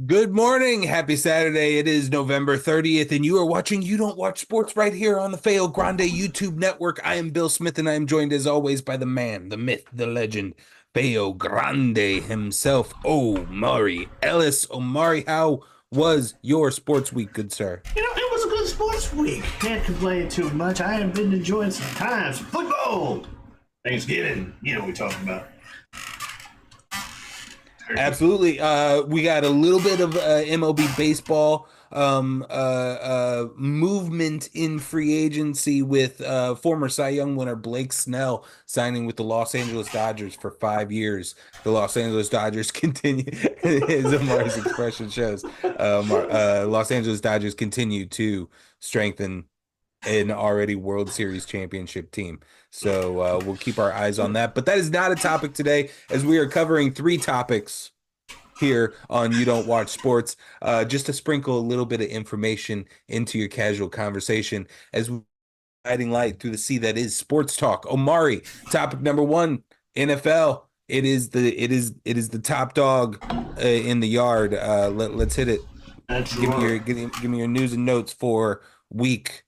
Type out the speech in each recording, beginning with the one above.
Good morning. Happy Saturday. It is November 30th, and you are watching You Don't Watch Sports right here on the Feo Grande YouTube network. I am Bill Smith, and I am joined as always by the man, the myth, the legend, Feo Grande himself, Omari Ellis. Omari, how was your sports week, good sir? It was a good sports week. Can't complain too much. I have been enjoying some times. Football, Thanksgiving. We're talking about. Absolutely. We got a little bit of MLB baseball movement in free agency with former Cy Young winner Blake Snell signing with the Los Angeles Dodgers for 5 years. The Los Angeles Dodgers continue, as Amari's expression shows, Los Angeles Dodgers continue to strengthen an already World Series championship team. So we'll keep our eyes on that. But that is not a topic today, as we are covering three topics here on You Don't Watch Sports, just to sprinkle a little bit of information into your casual conversation as we're guiding light through the sea that is sports talk. Omari, topic number one, NFL. It is the top dog in the yard. Let's hit it. Give me your news and notes for week.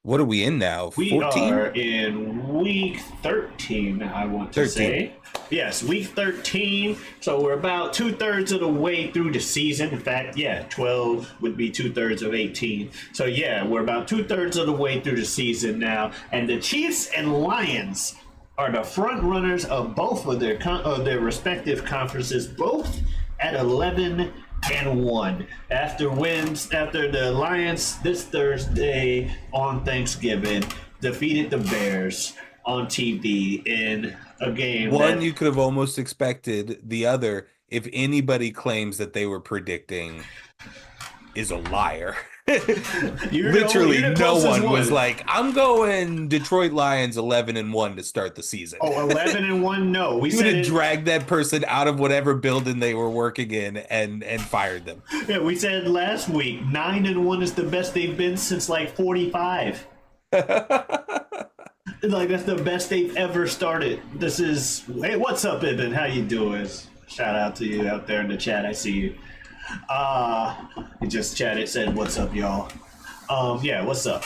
What are we in now? 14? We are in week 13, I want to 13. say. Yes, week 13. So we're about 2/3 of the way through the season. In fact, 12 would be 2/3 of 18. So we're about 2/3 of the way through the season now. And the Chiefs and Lions are the front runners of both of their respective conferences, both at 11-1 after the Lions this Thursday on Thanksgiving defeated the Bears on TV in a game. One you could have almost expected. The other, if anybody claims that they were predicting, is a liar. Literally, no one was like, "I'm going Detroit Lions 11-1 to start the season." Oh, 11-1? No, we would have dragged that person out of whatever building they were working in and fired them. Yeah, we said last week 9-1 is the best they've been since like 45. Like that's the best they've ever started. Hey, what's up, Ibn? How you doing? Shout out to you out there in the chat. I see you. He just chatted, said, "What's up, y'all?" What's up?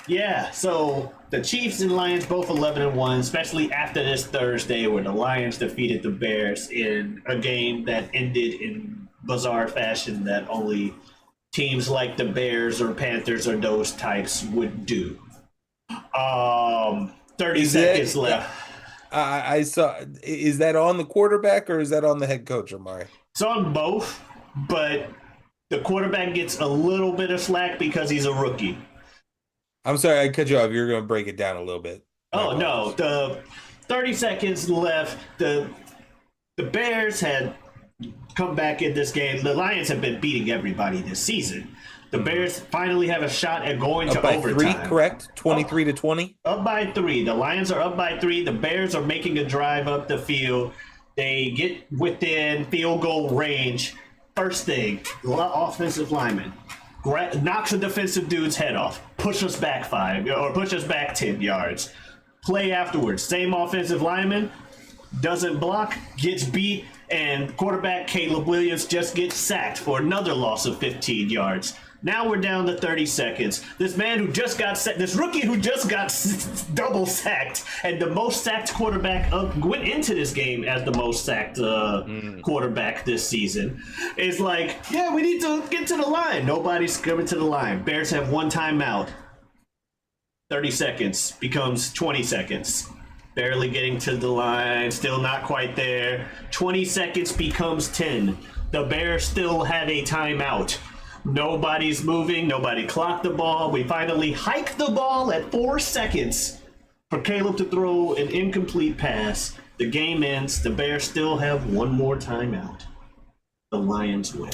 Yeah, so the Chiefs and Lions both 11-1, especially after this Thursday where the Lions defeated the Bears in a game that ended in bizarre fashion that only teams like the Bears or Panthers or those types would do. 30 seconds left. I saw. Is that on the quarterback or is that on the head coach, Amari? It's on both, but the quarterback gets a little bit of slack because he's a rookie. I'm sorry, I cut you off. You're going to break it down a little bit. Oh, no. The 30 seconds left. The Bears had come back in this game. The Lions have been beating everybody this season. The Bears finally have a shot at going to overtime. 3, correct? 23-20? Up by 3. The Lions are up by 3. The Bears are making a drive up the field. They get within field goal range. First thing, offensive lineman knocks a defensive dude's head off, push us back 5 or push us back 10 yards. Play afterwards, same offensive lineman doesn't block, gets beat, and quarterback Caleb Williams just gets sacked for another loss of 15 yards. Now we're down to 30 seconds. This man who just got this rookie who just got double sacked, and the most sacked quarterback went into this game as the most sacked quarterback this season, is like, we need to get to the line. Nobody's coming to the line. Bears have one timeout. 30 seconds becomes 20 seconds. Barely getting to the line, still not quite there. 20 seconds becomes 10. The Bears still have a timeout. Nobody's moving. Nobody clocked the ball. We finally hike the ball at 4 seconds for Caleb to throw an incomplete pass. The game ends. The Bears still have one more timeout. The Lions win.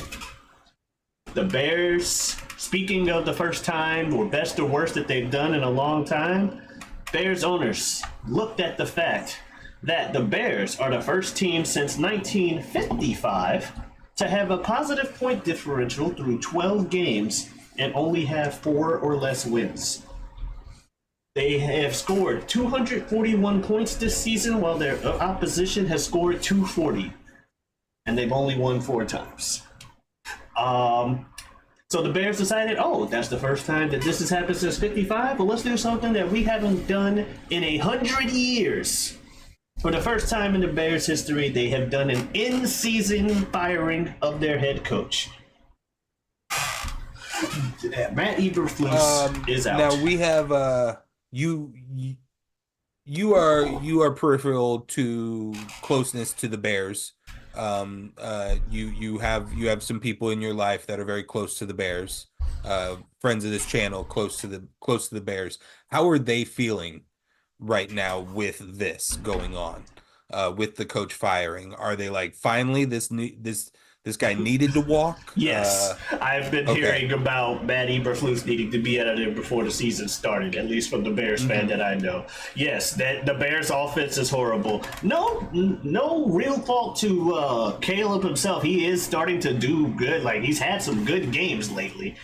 The Bears, speaking of the first time or best or worst that they've done in a long time, Bears owners looked at the fact that the Bears are the first team since 1955 to have a positive point differential through 12 games and only have 4 or less wins. They have scored 241 points this season while their opposition has scored 240. And they've only won 4 times. So the Bears decided, oh, that's the first time that this has happened since '55. Well, let's do something that we haven't done in 100 years. For the first time in the Bears' history, they have done an in-season firing of their head coach. Matt Eberflus is out. Now we have you are peripheral to closeness to the Bears. You have some people in your life that are very close to the Bears. Friends of this channel close to the Bears. How are they feeling right now with this going on? With the coach firing, are they like, finally this guy needed to walk? Yes, I've been hearing about Matt Eberflus needing to be out of there before the season started, at least from the Bears fan that I know. Yes, that the Bears offense is horrible. No real fault to Caleb himself. He is starting to do good. Like, he's had some good games lately.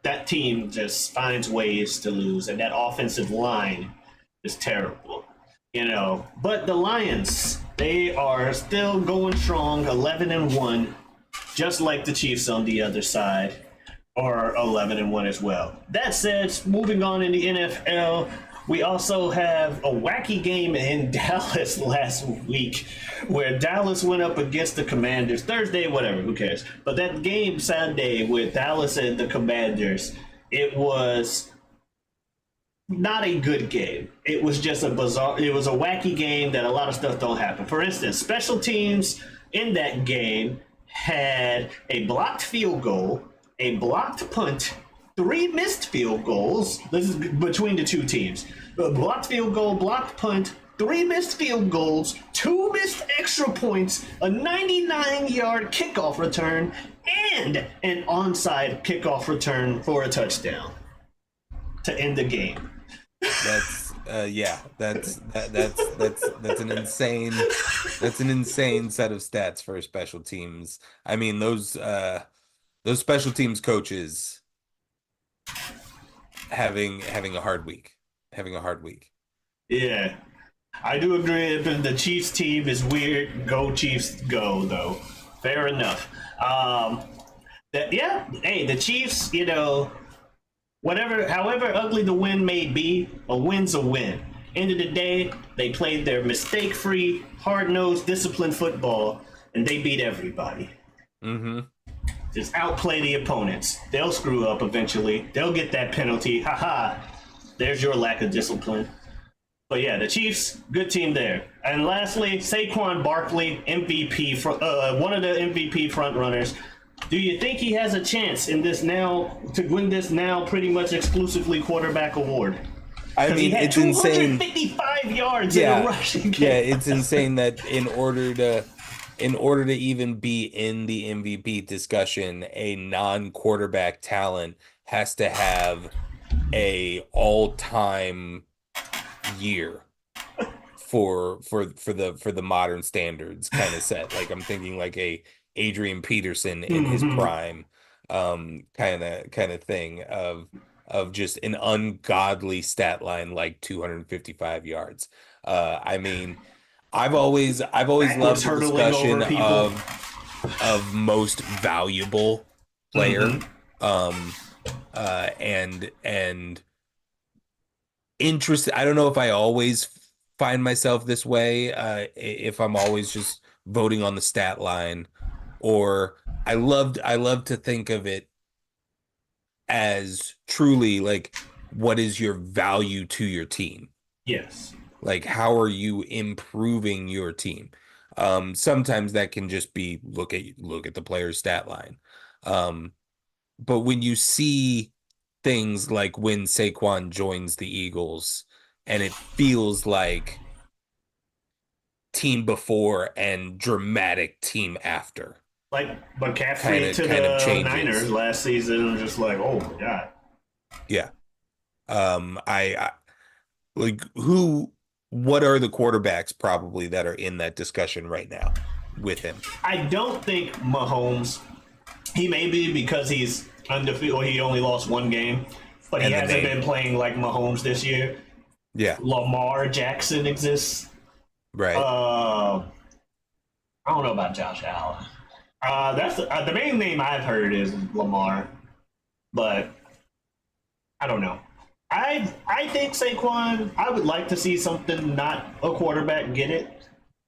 That team just finds ways to lose, and that offensive line is terrible. But the Lions, they are still going strong, 11-1, just like the Chiefs on the other side are 11-1 as well. That said, moving on in the NFL, we also have a wacky game in Dallas last week where Dallas went up against the Commanders. Thursday, whatever, who cares? But that game Sunday with Dallas and the Commanders, it was not a good game. It was just a wacky game that a lot of stuff don't happen. For instance, special teams in that game had a blocked field goal, a blocked punt, 3 missed field goals. This is between the two teams. A blocked field goal, blocked punt, 3 missed field goals, 2 missed extra points, a 99-yard kickoff return, and an onside kickoff return for a touchdown to end the game. That's an insane set of stats for special teams. I mean, those special teams coaches having a hard week. Yeah, I do agree. If the Chiefs team is weird, go Chiefs, go though. Fair enough. The Chiefs, however ugly the win may be, a win's a win. End of the day, they played their mistake-free, hard-nosed, disciplined football, and they beat everybody. Mm-hmm. Just outplay the opponents. They'll screw up eventually. They'll get that penalty. Ha-ha. There's your lack of discipline. But yeah, the Chiefs, good team there. And lastly, Saquon Barkley, MVP, one of the MVP frontrunners. Do you think he has a chance in this now to win this now pretty much exclusively quarterback award? I mean, it's insane. 255 yards in a rushing game. Yeah, it's insane that in order to even be in the MVP discussion, a non-quarterback talent has to have a all-time year for the modern standards kind of set. Like, I'm thinking like a Adrian Peterson in his prime, kind of thing of just an ungodly stat line like 255 yards. I mean, I've always loved the discussion of most valuable player, and interested. I don't know if I always find myself this way, if I'm always just voting on the stat line. Or I love to think of it as truly like, what is your value to your team? Yes. Like, how are you improving your team? Sometimes that can just be look at the player's stat line. But when you see things like when Saquon joins the Eagles and it feels like team before and dramatic team after. Like McCaffrey to the Niners last season, just like, oh my God. Yeah. I like what are the quarterbacks probably that are in that discussion right now with him? I don't think Mahomes. He may be because he's undefeated, or he only lost 1 game, but he hasn't been playing like Mahomes this year. Yeah. Lamar Jackson exists. Right. I don't know about Josh Allen. That's the main name I've heard is Lamar, but I don't know. I think Saquon. I would like to see something not a quarterback get it.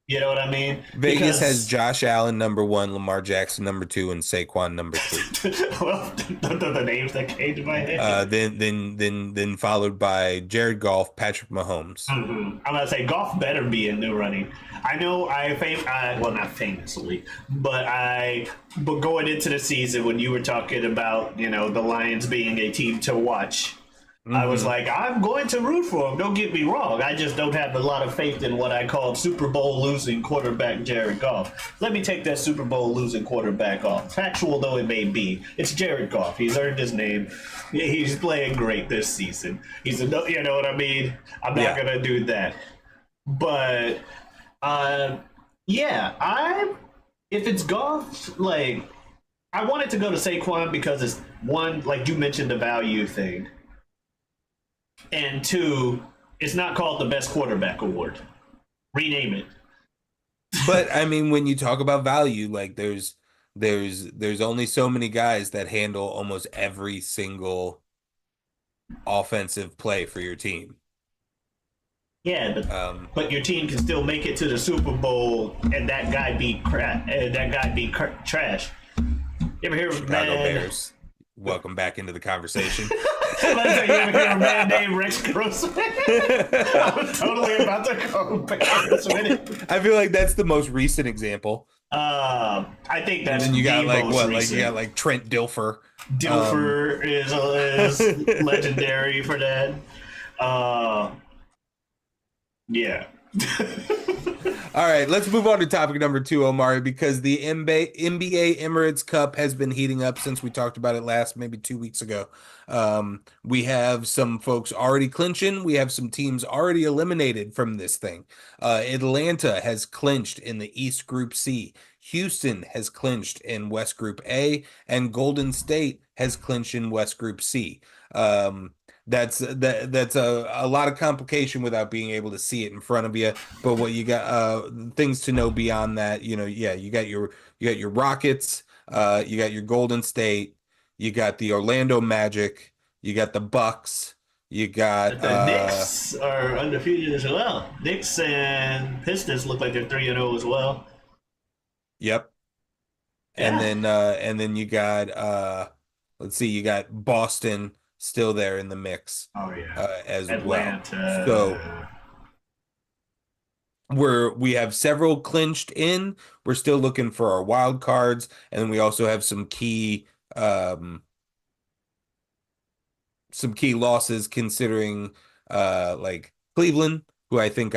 You know what I mean? Vegas has Because Josh Allen number one, Lamar Jackson number two, and Saquon number three. well, the names that came to my head. Then followed by Jared Goff, Patrick Mahomes. I'm gonna say golf better be in the running. I know well, not famously, but going into the season when you were talking about the Lions being a team to watch, I was like, I'm going to root for them. Don't get me wrong. I just don't have a lot of faith in what I call Super Bowl losing quarterback Jared Goff. Let me take that Super Bowl losing quarterback off. Factual though it may be, it's Jared Goff. He's earned his name. He's playing great this season. You know what I mean? I'm not gonna do that. But if it's Goff, like I wanted to go to Saquon because it's one, like you mentioned, the value thing. And two, it's not called the best quarterback award. Rename it. But I mean, when you talk about value, like there's only so many guys that handle almost every single offensive play for your team. Yeah, but your team can still make it to the Super Bowl, and that guy be trash. You ever hear of Chicago Bears? Welcome back into the conversation. You ever hear of a man named Rex Grossman? I was totally about to go Bears with it. I feel like that's the most recent example. I think that's And then you got like most what? recent. Like you got like Trent Dilfer. Dilfer is legendary for that. Yeah. All right, let's move on to topic number 2, Omari, because the NBA Emirates Cup has been heating up since we talked about it last, maybe 2 weeks ago. We have some folks already clinching. We have some teams already eliminated from this thing. Atlanta has clinched in the East Group C. Houston has clinched in West Group A, and Golden State has clinched in West Group C. That's a lot of complication without being able to see it in front of you. But what you got, things to know beyond that, you got your Rockets, you got your Golden State, you got the Orlando Magic, you got the Bucks, you got the Knicks are undefeated as well. Knicks and Pistons look like they're 3-0 as well. Yep. Yeah. And then you got let's see, you got Boston still there in the mix. Oh yeah. As Atlanta. well. So we have several clinched in. We're still looking for our wild cards, and then we also have some key losses considering like Cleveland, who I think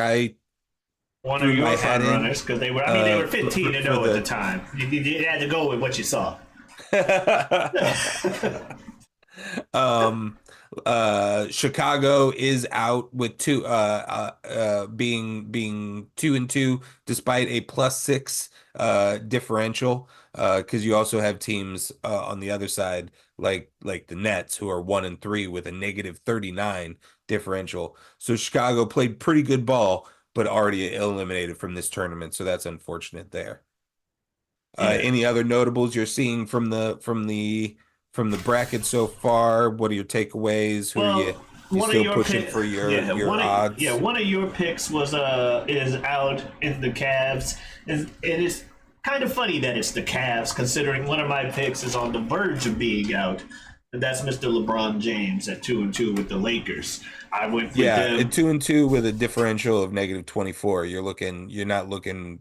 one of your front runners, because they were 15-0 at the time. You had to go with what you saw. Chicago is out with being 2-2 despite a +6 differential, because you also have teams on the other side like the Nets, who are 1-3 with a -39 differential. So Chicago played pretty good ball, but already eliminated from this tournament, so that's unfortunate there. Any other notables you're seeing from the bracket so far? What are your takeaways? Who are you still pushing for your odds? One of your picks is out in the Cavs, and it's kind of funny that it's the Cavs, considering one of my picks is on the verge of being out, and that's Mr. LeBron James at 2-2 with the Lakers. I went with them. At 2-2 with a differential of -24. You're not looking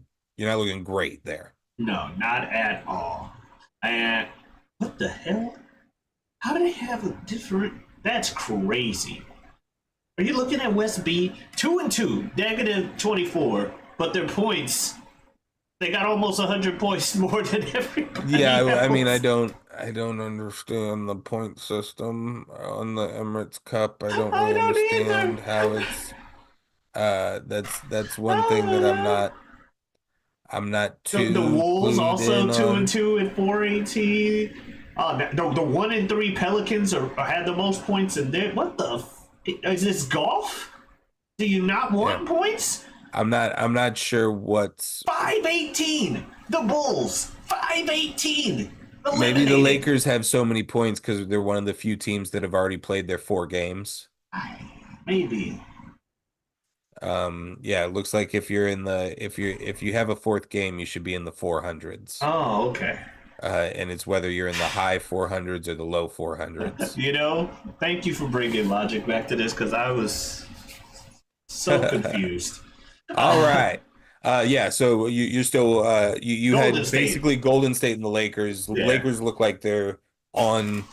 great there. No, not at all. And what the hell? How do they have a different? That's crazy. Are you looking at West B? 2-2, -24, but their points, they got almost 100 points more than everybody. Yeah, else. I mean, I don't understand the point system on the Emirates Cup. I don't really understand how it's. That's one thing that I'm not too. The Wolves also 2-2 on. at 418. The 1-3 Pelicans had the most points in there. What the? Is this golf? Do you not want points? I'm not sure what's 518. The Bulls 518. Maybe the Eliminated. Lakers have so many points because they're one of the few teams that have already played their 4 games. Maybe. Yeah, it looks like if you have a fourth game, you should be in the 400s. Oh, okay. And it's whether you're in the high 400s or the low 400s. Thank you for bringing logic back to this because I was so confused. All right. Yeah, so you're still you had Golden State. basically Golden State and the Lakers. Yeah. Lakers look like they're on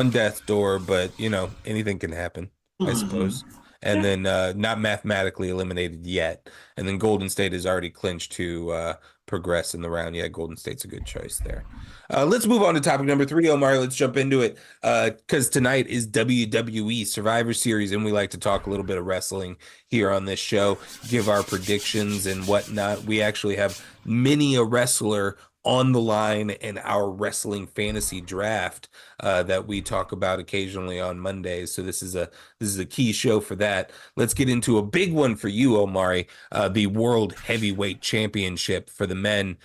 death's door, but anything can happen, I suppose. And then not mathematically eliminated yet. And then Golden State has already clinched to progress in the round. Yeah, Golden State's a good choice there. Let's move on to topic number 3, Omar. Let's jump into it because tonight is WWE Survivor Series, and we like to talk a little bit of wrestling here on this show, give our predictions and whatnot. We actually have many a wrestler on the line in our wrestling fantasy draft that we talk about occasionally on Mondays. So this is a key show for that. Let's get into a big one for you, Omari. The World Heavyweight Championship for the men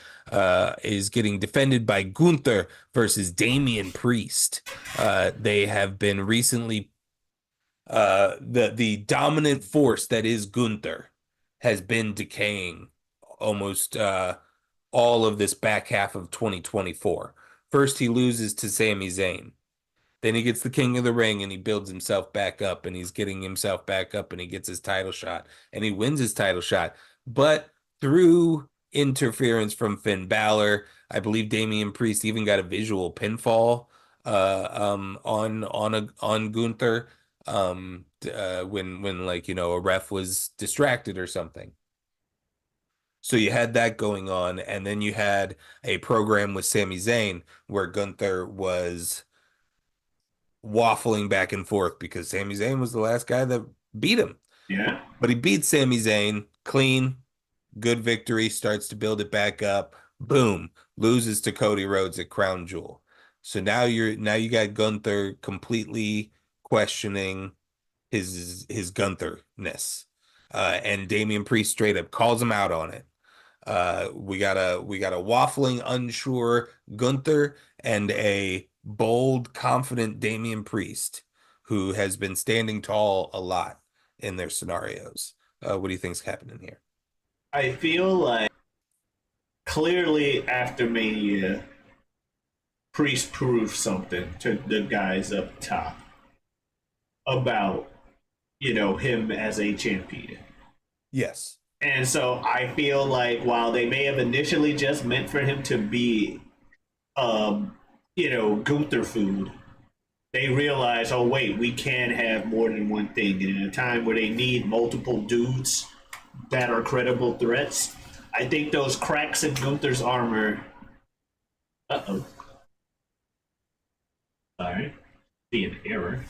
is getting defended by Gunther versus Damian Priest. They have been recently the dominant force that is Gunther has been decaying almost all of this back half of 2024. First, he loses to Sami Zayn. Then he gets the King of the Ring and he builds himself back up and he's getting himself back up and he gets his title shot and he wins his title shot. But through interference from Finn Balor, I believe Damian Priest even got a visual pinfall on Gunther when a ref was distracted or something. So you had that going on, and then you had a program with Sami Zayn where Gunther was waffling back and forth because Sami Zayn was the last guy that beat him. Yeah. But he beat Sami Zayn clean, good victory, starts to build it back up. Boom, loses to Cody Rhodes at Crown Jewel. So now you got Gunther completely questioning his Gunther-ness. And Damian Priest straight up calls him out on it. We got a waffling, unsure Gunther and a bold, confident Damian Priest who has been standing tall a lot in their scenarios. What do you think's happening here? I feel like clearly after Mania, Priest proved something to the guys up top about him as a champion. Yes. And so I feel like while they may have initially just meant for him to be, Gunther food, they realize, oh, wait, we can have more than one thing. And in a time where they need multiple dudes that are credible threats, I think those cracks in Gunther's armor. Uh-oh. Sorry. See an error.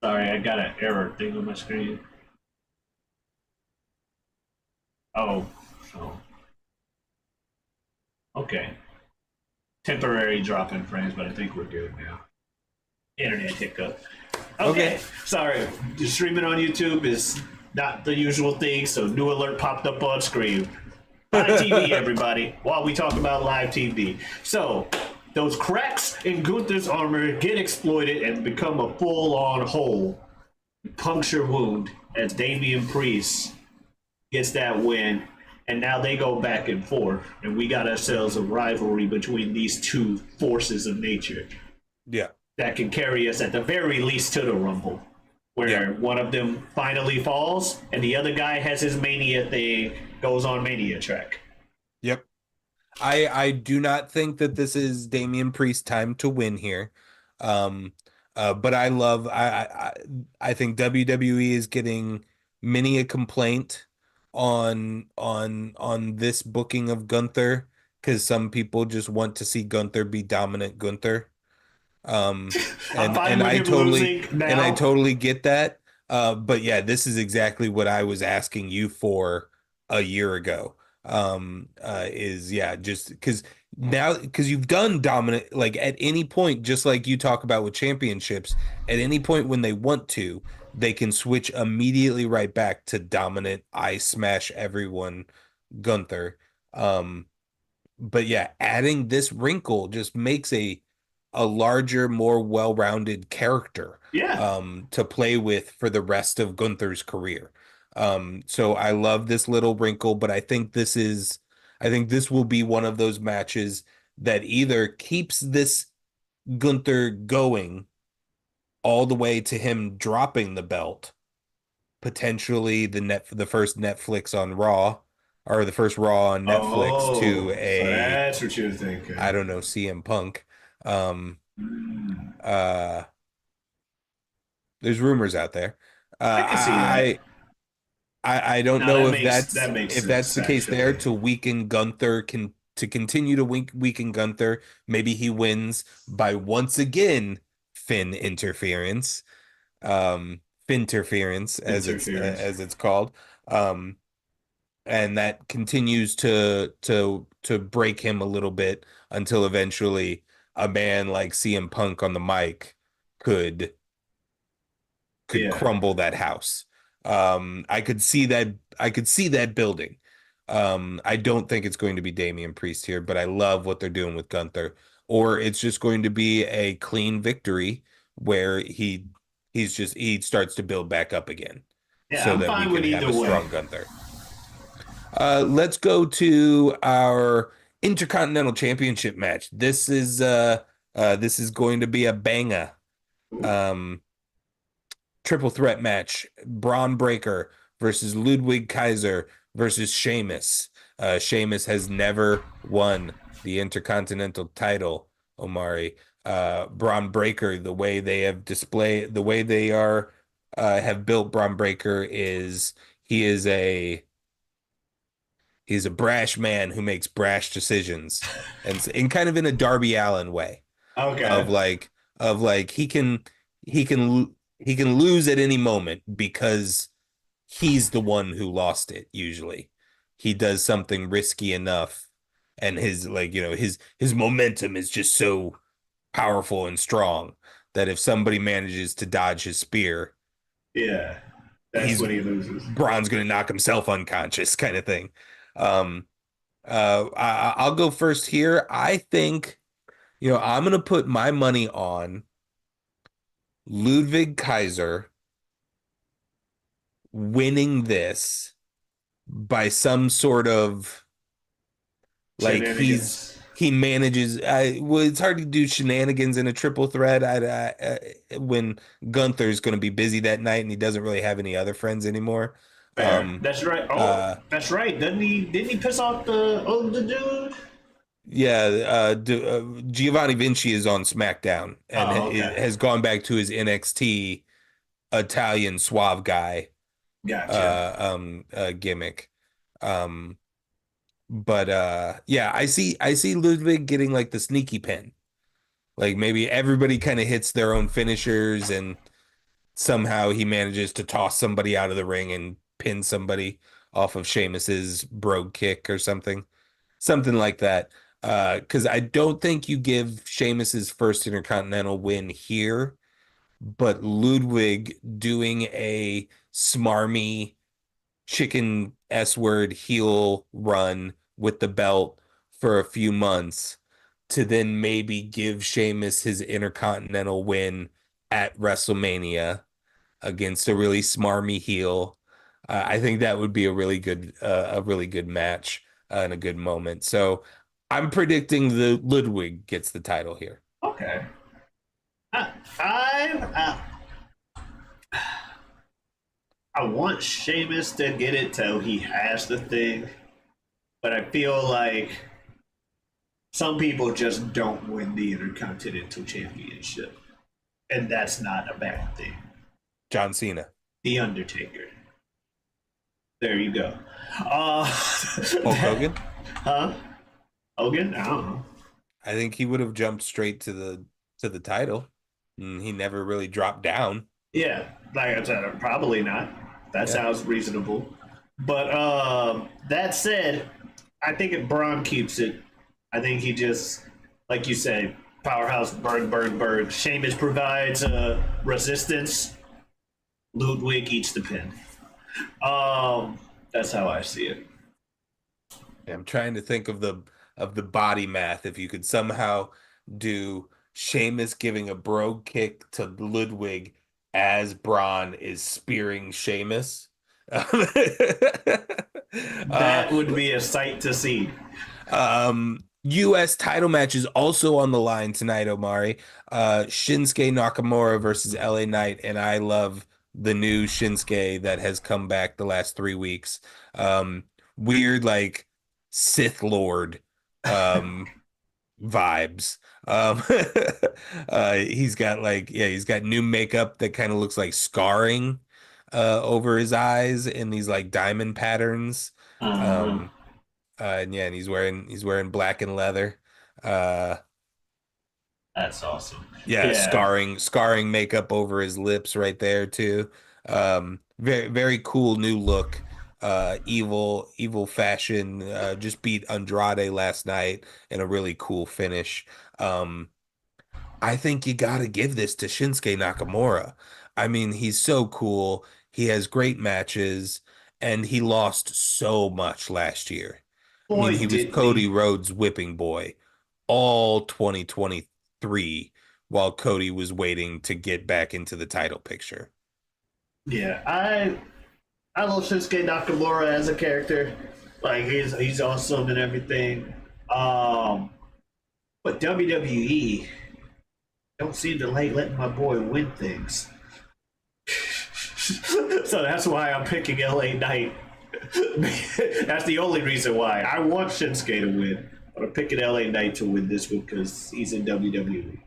Sorry, I got an error thing on my screen. Oh. Okay. Temporary drop in frames, but I think we're good now. Internet hiccup. Okay. Sorry. The streaming on YouTube is not the usual thing, so new alert popped up on screen. Live TV, everybody, while we talk about live TV. So, those cracks in Gunther's armor get exploited and become a full-on hole, puncture wound as Damian Priest gets that win, and now they go back and forth, and we got ourselves a rivalry between these two forces of nature. Yeah. That can carry us at the very least to the Rumble, where one of them finally falls, and the other guy has his Mania thing, goes on Mania track. Yep. I do not think that this is Damian Priest's time to win here. But I think WWE is getting many a complaint on this booking of Gunther because some people just want to see Gunther be dominant Gunther. And I totally get that. But yeah, this is exactly what I was asking you for a year ago. Just because you've done dominant, like at any point, just like you talk about with championships, at any point when they want to, they can switch immediately right back to dominant, I smash everyone Gunther. Um, but yeah, adding this wrinkle just makes a larger, more well-rounded character Yeah. to play with for the rest of Gunther's career. So I love this little wrinkle, but I think this will be one of those matches that either keeps this Gunther going all the way to him dropping the belt, potentially the first Netflix on Raw, or the first Raw on Netflix to Oh, so a, that's what you're thinking. I don't know, CM Punk. Um, Mm, uh, there's rumors out there. I can see that. I don't No, know that makes if that's sense the case there actually. to weaken Gunther to continue to weaken Gunther. Maybe he wins by once again Finn interference, Finterference Interference. as it's called. Um, and that continues to break him a little bit until eventually a man like CM Punk on the mic could Yeah. crumble that house. I could see that building. I don't think it's going to be Damian Priest here, but I love what they're doing with Gunther. Or it's just going to be a clean victory where he starts to build back up again Yeah, so I'm that we fine with can have either a way. strong Gunther. Let's go to our Intercontinental Championship match. This is going to be a banger. Um, Triple threat match: Braun Breaker versus Ludwig Kaiser versus Sheamus. Sheamus has never won the Intercontinental title, Omari. Braun Breaker, the way they are have built Braun Breaker is he is a he's a brash man who makes brash decisions, and in kind of in a Darby Allin way Okay. of like he can he can lose at any moment because he's the one who lost it usually. He does something risky enough and his his momentum is just so powerful and strong that if somebody manages to dodge his spear, Yeah. That's he's when he loses. Braun's going to knock himself unconscious kind of thing. Um I'll go first here. I think I'm going to put my money on Ludwig Kaiser winning this by some sort of like Shenanigans. he manages. Well, it's hard to do shenanigans in a triple threat. When Gunther's going to be busy that night and he doesn't really have any other friends anymore. Fair. Um, That's right. Oh, uh, that's right. Didn't he piss off the older dude? yeah, Giovanni Vinci is on SmackDown and Oh, okay. has gone back to his NXT Italian suave guy Gotcha. gimmick. Um, but yeah, I see Ludwig getting like the sneaky pin. Like maybe everybody kind of hits their own finishers and somehow he manages to toss somebody out of the ring and pin somebody off of Sheamus's brogue kick or something. Something like that. Because I don't think you give Sheamus's first Intercontinental win here, but Ludwig doing a smarmy chicken S word heel run with the belt for a few months to then maybe give Sheamus his Intercontinental win at WrestleMania against a really smarmy heel. I think that would be a really good match and a good moment. So I'm predicting the Ludwig gets the title here. Okay. I, I I want Sheamus to get it till he has the thing, but I feel like some people just don't win the Intercontinental Championship, and that's not a bad thing. John Cena, The Undertaker. There you go. Uh, Hulk Hogan. huh? Hogan? I don't know. I think he would have jumped straight to the title. He never really dropped down. Yeah, like I said, probably not. That Yeah. sounds reasonable. But that said, I think if Braun keeps it, I think he just, like you say, powerhouse, burn, burn, burn. Sheamus provides resistance. Ludwig eats the pin. That's how I see it. I'm trying to think of the body math. If you could somehow do Sheamus giving a brogue kick to Ludwig as Braun is spearing Sheamus. That would be a sight to see. U.S. title match is also on the line tonight, Omari. Shinsuke Nakamura versus LA Knight, and I love the new Shinsuke that has come back the last 3 weeks. Weird, like Sith Lord vibes. Um, he's got like, yeah, he's got new makeup that kind of looks like scarring over his eyes in these like diamond patterns. Uh, Um, and yeah, and he's wearing black and leather. Uh, that's awesome. yeah, Yeah. scarring makeup over his lips right there too. Very cool new look. Evil fashion. Just beat Andrade last night in a really cool finish. Um, I think you got to give this to Shinsuke Nakamura. I mean, he's so cool. He has great matches, and he lost so much last year. I mean, Boy, he was did Cody he. Rhodes' whipping boy all 2023 while Cody was waiting to get back into the title picture. Yeah, I love Shinsuke Nakamura as a character. Like he's awesome and everything. But WWE don't seem to like letting my boy win things. So that's why I'm picking LA Knight. That's the only reason why. I want Shinsuke to win, but I'm picking LA Knight to win this one because he's in WWE.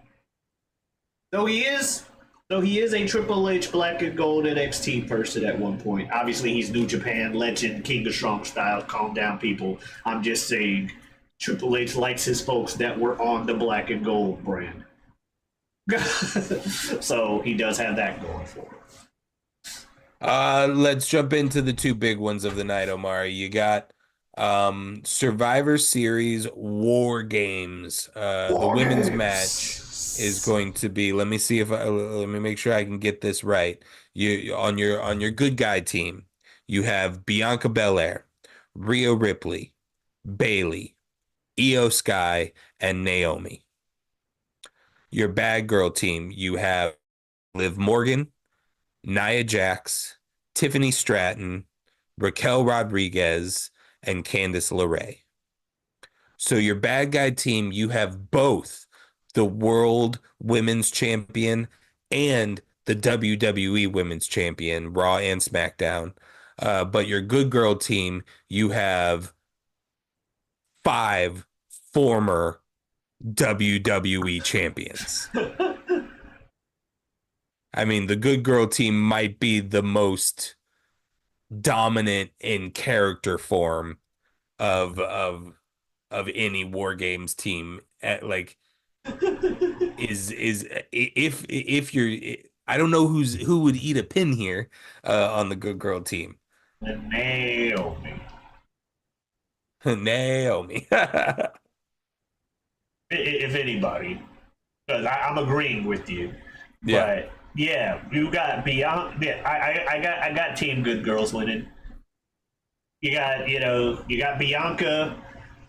Though he is though he is a Triple H Black and Gold NXT person at one point. Obviously he's New Japan legend, King of Strong Style. Calm down, people. I'm just saying Triple H likes his folks that were on the Black and Gold brand. So he does have that going for him. Let's jump into the two big ones of the night, Omari. You got Survivor Series War Games. The War women's match is Games. going to be, let me see if let me make sure I can get this right. You on your good guy team, you have Bianca Belair, Rhea Ripley, Bailey, Io Sky, and Naomi. Your bad girl team, you have Liv Morgan, Nia Jax, Tiffany Stratton, Raquel Rodriguez, and Candice LeRae. So your bad guy team, you have both the World Women's Champion and the WWE Women's Champion, Raw and SmackDown. But your good girl team, you have five former WWE champions. I mean, the good girl team might be the most dominant in character form of any War Games team. Like is if you're I don't know who would eat a pin here on the good girl team. Naomi. Naomi. If anybody, because I'm agreeing with you. Yeah. But yeah, you got beyond. Yeah, I got Team Good Girls winning. You got Bianca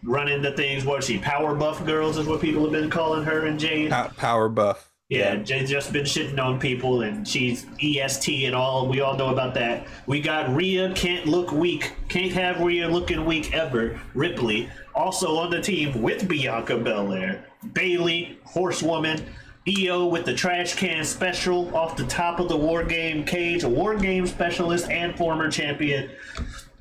running the things. What is she? Power Buff Girls is what people have been calling her and Jade. Power buff. Yeah, Jade's just been shitting on people, and she's EST and all. We all know about that. We got Rhea, can't look weak. Can't have Rhea looking weak ever. Ripley, also on the team with Bianca Belair. Bailey, Horsewoman. Io with the trash can special off the top of the War Game cage. A War Game specialist and former champion.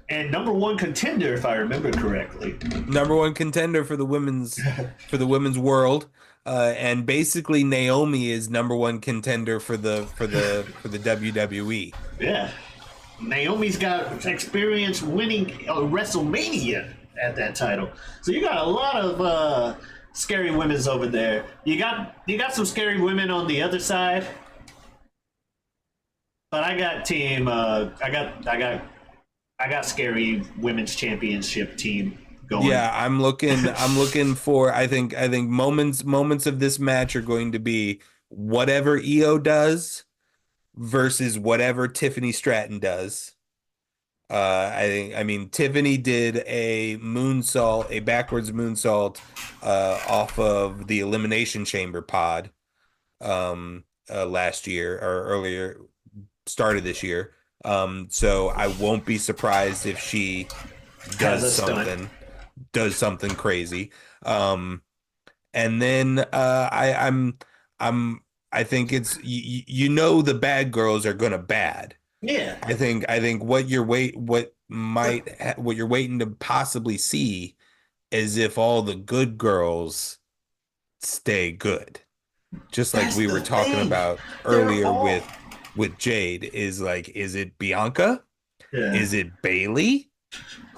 And number one contender, if I remember correctly. Number one contender for the women's world. And basically Naomi is number one contender for the WWE. Yeah. Naomi's got experience winning WrestleMania at that title. So you got a lot of scary women's over there. You got some scary women on the other side. But I got team I got scary women's championship team going. Yeah, I'm looking for I think moments of this match are going to be whatever Io does versus whatever Tiffany Stratton does. I mean, Tiffany did a backwards moonsault, off of the Elimination Chamber pod, last year or earlier, started this year. So I won't be surprised if she Has does a stunt. something crazy. Um, and then I'm I think the bad girls are gonna bad. Yeah. I think what you're waiting to possibly see is if all the good girls stay good. Just like That's we the were talking thing. about They're earlier all. with Jade, is it Bianca? Yeah. Is it Bailey?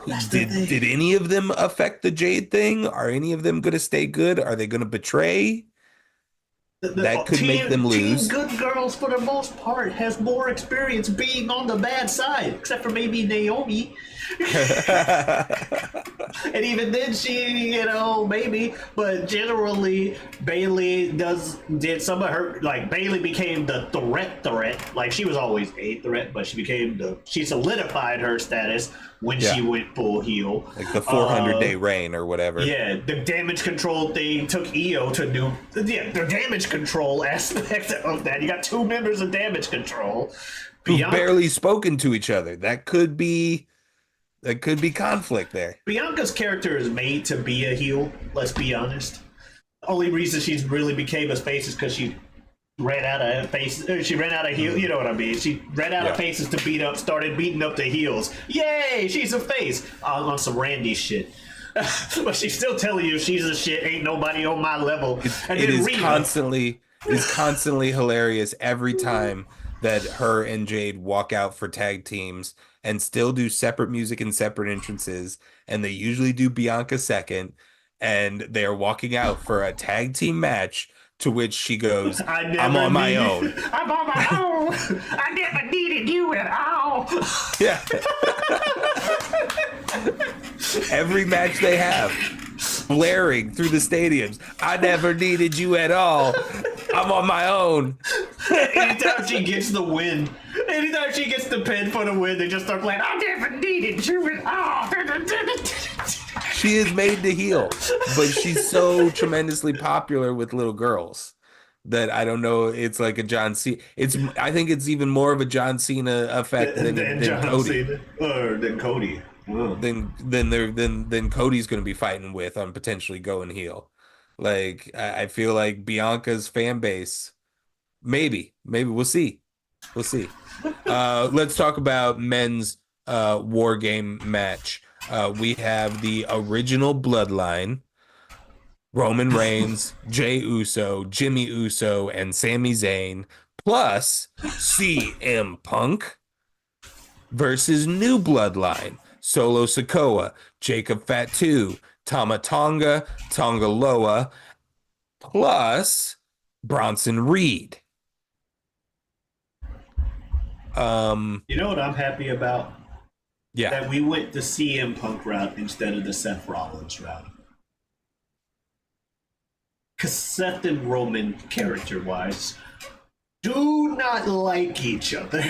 That's the Did thing. any of them affect the Jade thing? Are any of them going to stay good? Are they going to betray? The That could make them team lose. good girls for the most part has more experience being on the bad side, except for maybe Naomi. And even then, she, maybe. But generally, Bailey did some of her, like Bailey became the threat. Like she was always a threat, but she solidified her status when she Yeah, went full heel. like the 400-day reign or whatever. Yeah, the damage control thing took Io to do. Yeah, the damage control aspect of that. You got two members of damage control. Who've Bianca, barely spoken to each other. That could be conflict there. Bianca's character is made to be a heel. Let's be honest. The only reason she's really became a face is because she ran out of faces. She ran out of heel. You know what I mean? She ran out of Yeah. faces to beat up. Started beating up the heels. Yay! She's a face on some Randy shit. But she's still telling you she's a shit. Ain't nobody on my level. And It then is Rita. constantly hilarious every time that her and Jade walk out for tag teams and still do separate music and separate entrances, and they usually do Bianca second, and they are walking out for a tag team match, to which she goes, I "I'm never on my needed. own." I'm on my own. I never needed you at all. Yeah. Every match they have, blaring through the stadiums. I never needed you at all. I'm on my own. Anytime she gets the win, anytime she gets the pin for the win, they just start playing. I never needed you at all. She is made to heel, but she's so tremendously popular with little girls that I don't know. It's like a John Cena. I think it's even more of a John Cena effect than John Cody. Cena or than Cody. Oh. Than Cody's going to be fighting with on potentially going heel. Like I feel like Bianca's fan base, maybe we'll see. Let's talk about men's war game match. We have the original Bloodline: Roman Reigns, Jey Uso, Jimmy Uso, and Sami Zayn, plus CM Punk versus New Bloodline: Solo Sikoa, Jacob Fatu, Tama Tonga, Tonga Loa, plus Bronson Reed. You know what I'm happy about? Yeah. That we went the CM Punk route instead of the Seth Rollins route. Because Seth and Roman, character wise, do not like each other.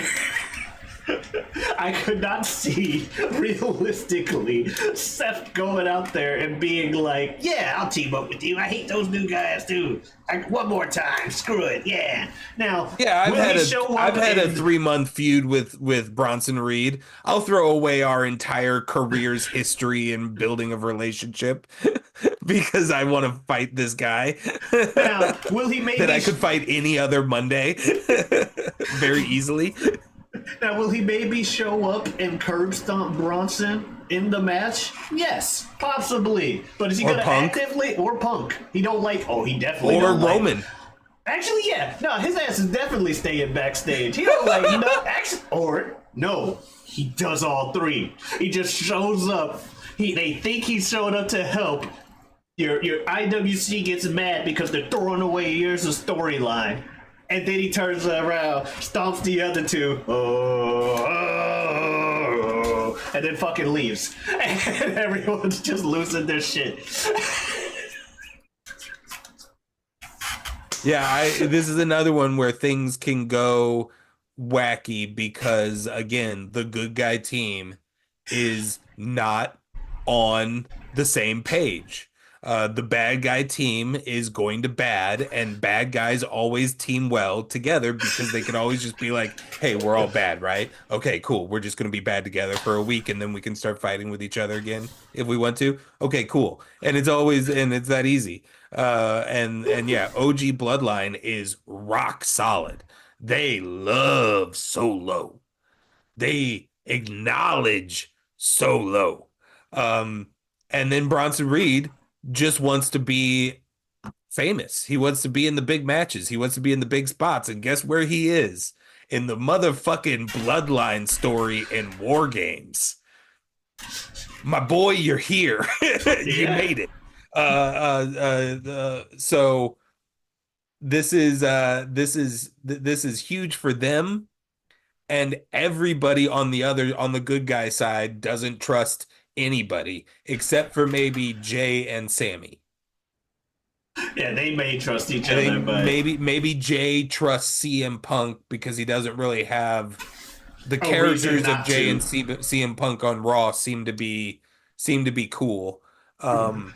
I could not see realistically Seth going out there and being like, "Yeah, I'll team up with you. I hate those new guys too. One more time, screw it, yeah." Now, Yeah, I've will had he a show I've up had a in- 3 month feud with Bronson Reed. I'll throw away our entire career's history and building of relationship because I want to fight this guy Now, will he that I maybe could fight any other Monday very easily. Now, will he maybe show up and curb stomp Bronson in the match? Yes, possibly. But is he Or going to Punk. actively or Punk? He don't like. Oh, he definitely Or don't like- Roman. Actually, yeah. No, his ass is definitely staying backstage. He don't like. No, actually, or no, he does all three. He just shows up. They think he showed up to help. Your IWC gets mad because they're throwing away years of storyline. And then he turns around, stomps the other two, and then fucking leaves. And everyone's just losing their shit. Yeah, this is another one where things can go wacky because again, the good guy team is not on the same page. The bad guy team is going to bad, and bad guys always team well together because they can always just be like, hey, we're all bad, right? Okay, cool. We're just going to be bad together for a week, and then we can start fighting with each other again if we want to. Okay, cool. And it's that easy. And yeah, OG Bloodline is rock solid. They love Solo. They acknowledge Solo. Um, and then Bronson Reed just wants to be famous. He wants to be in the big matches. He wants to be in the big spots. And guess where he is? In the motherfucking Bloodline story in War Games. My boy, you're here. You Yeah. made it. So this is huge for them, and everybody on the good guy side doesn't trust anybody except for maybe Jay and Sammy. Yeah, they may trust each I other, think but maybe Jay trusts CM Punk because he doesn't really have the a reason characters of not Jay and to. CM Punk on Raw seem to be cool.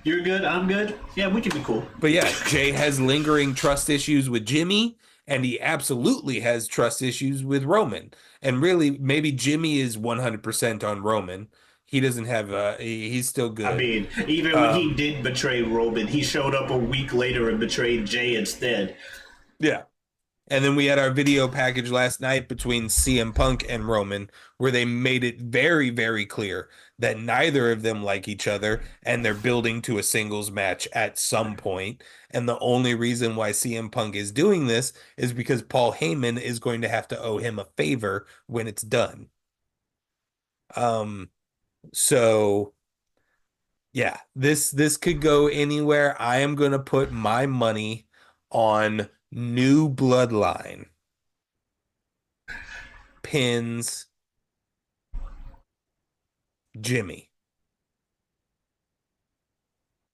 You're good, I'm good. Yeah, we can be cool. But yeah, Jay has lingering trust issues with Jimmy, and he absolutely has trust issues with Roman. And really, maybe Jimmy is 100% on Roman. He doesn't have he's still I good. mean, even when he Um, did betray Roman, he showed up a week later and betrayed Jay instead. yeah. And then we had our video package last night between CM Punk and Roman, where they made it very, very clear that neither of them like each other and they're building to a singles match at some point. And the only reason why CM Punk is doing this is because Paul Heyman is going to have to owe him a favor when it's done. Um, so yeah, this could go anywhere. I am going to put my money on New Bloodline pins Jimmy,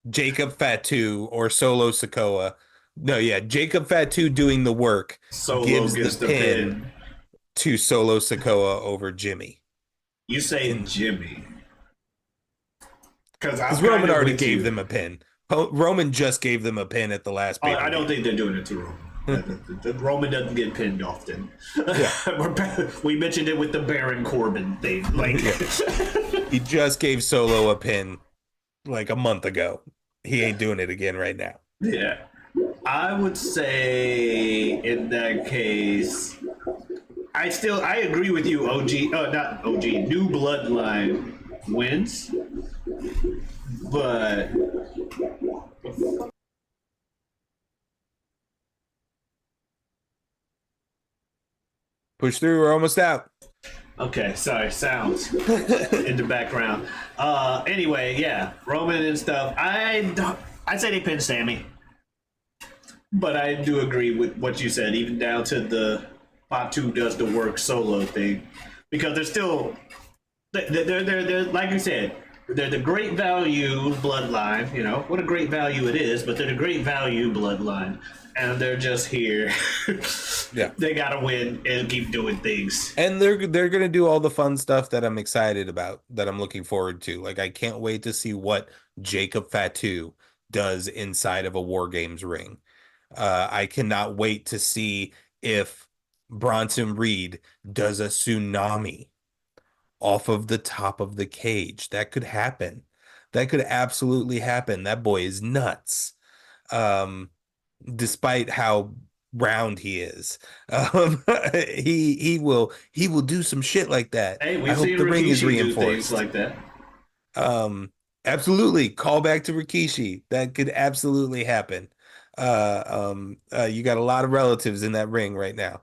Jacob Fatu, or Solo Sikoa. No, yeah, Jacob Fatu doing the work Solo gives the gets the pin pin. to Solo Sikoa over Jimmy. You say And Jimmy. Because I'm because kind Roman of already with gave you. them a pin. Roman just gave them a pin at the last Oh, I don't pay-per-view. think they're doing it to Roman. The Roman doesn't get pinned often. Yeah. We mentioned it with the Baron Corbin thing. Like, Yeah. He just gave Solo a pin like a month ago. He ain't doing it again right now. yeah. I would say in that case, I agree with you. Not OG. New Bloodline wins, but Push through, we're almost out. okay. Sorry, sounds in the background. Anyway, yeah, Roman and stuff. I say they pin Sammy, but I do agree with what you said, even down to the Fatu does the work solo thing, because they're still they're like you said, they're the great value bloodline. You know what a great value it is, but they're the great value bloodline, and they're just here. Yeah. They gotta win and keep doing things. And they're gonna do all the fun stuff that I'm excited about, that I'm looking forward to. Like I can't wait to see what Jacob Fatu does inside of a War Games ring. I cannot wait to see if Bronson Reed does a tsunami off of the top of the cage. That could happen. That could absolutely happen. That boy is nuts. Um, Despite how round he is. He will do some shit like that. Hey, I we've hope seen the ring is Rikishi do things reinforced. like that. Um, Absolutely. Call back to Rikishi. That could absolutely happen. You got a lot of relatives in that ring right now.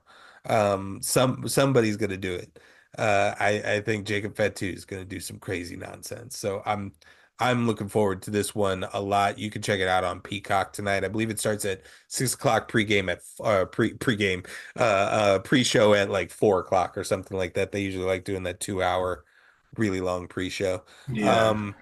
Somebody's gonna do it. I think Jacob Fatu is gonna do some crazy nonsense. So I'm looking forward to this one a lot. You can check it out on Peacock tonight. I believe it starts at 6 o'clock pregame at pregame pre-show at like 4 o'clock or something like that. They usually like doing that 2 hour really long pre-show. Yeah. Um,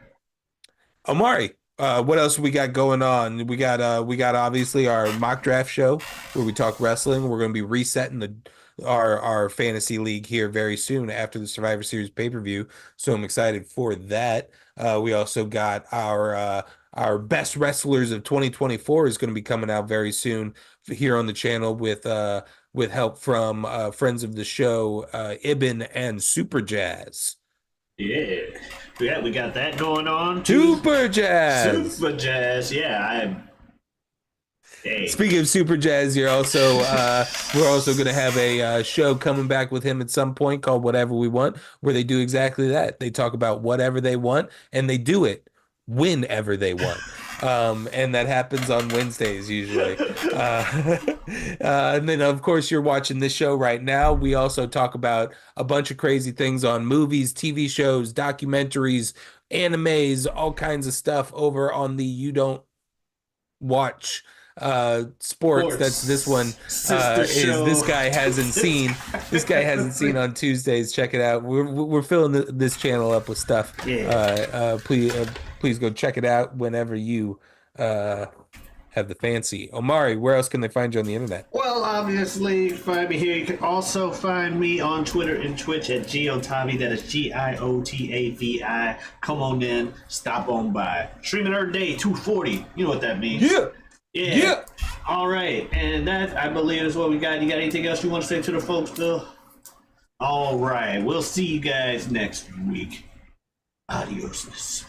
Omari, What else we got going on? We got obviously our mock draft show where we talk wrestling. We're going to be resetting our fantasy league here very soon after the Survivor Series pay-per-view. So I'm excited for that. We also got our best wrestlers of 2024 is going to be coming out very soon here on the channel with help from friends of the show, Ibn and Super Jazz. Yeah. Yeah, we got that going on too. Super Jazz. Super Jazz. Yeah, hey. Speaking of Super Jazz, we're also going to have a show coming back with him at some point called Whatever We Want, where they do exactly that. They talk about whatever they want, and they do it whenever they want. And that happens on Wednesdays usually. And then, of course, you're watching this show right now. We also talk about a bunch of crazy things on movies, TV shows, documentaries, animes, all kinds of stuff over on the You Don't Watch sports. That's this one this guy hasn't seen. This guy hasn't seen on Tuesdays. Check it out. We're filling this channel up with stuff. Yeah. Please go check it out whenever you have the fancy. Omari, where else can they find you on the internet? Well, obviously, find me here. You can also find me on Twitter and Twitch at Giotavi. That is Giotavi. Come on in, stop on by. Streaming every day, 240. You know what that means. Yeah. All right, and that, I believe, is what we got. You got anything else you want to say to the folks, Bill? All right, we'll see you guys next week. Adios.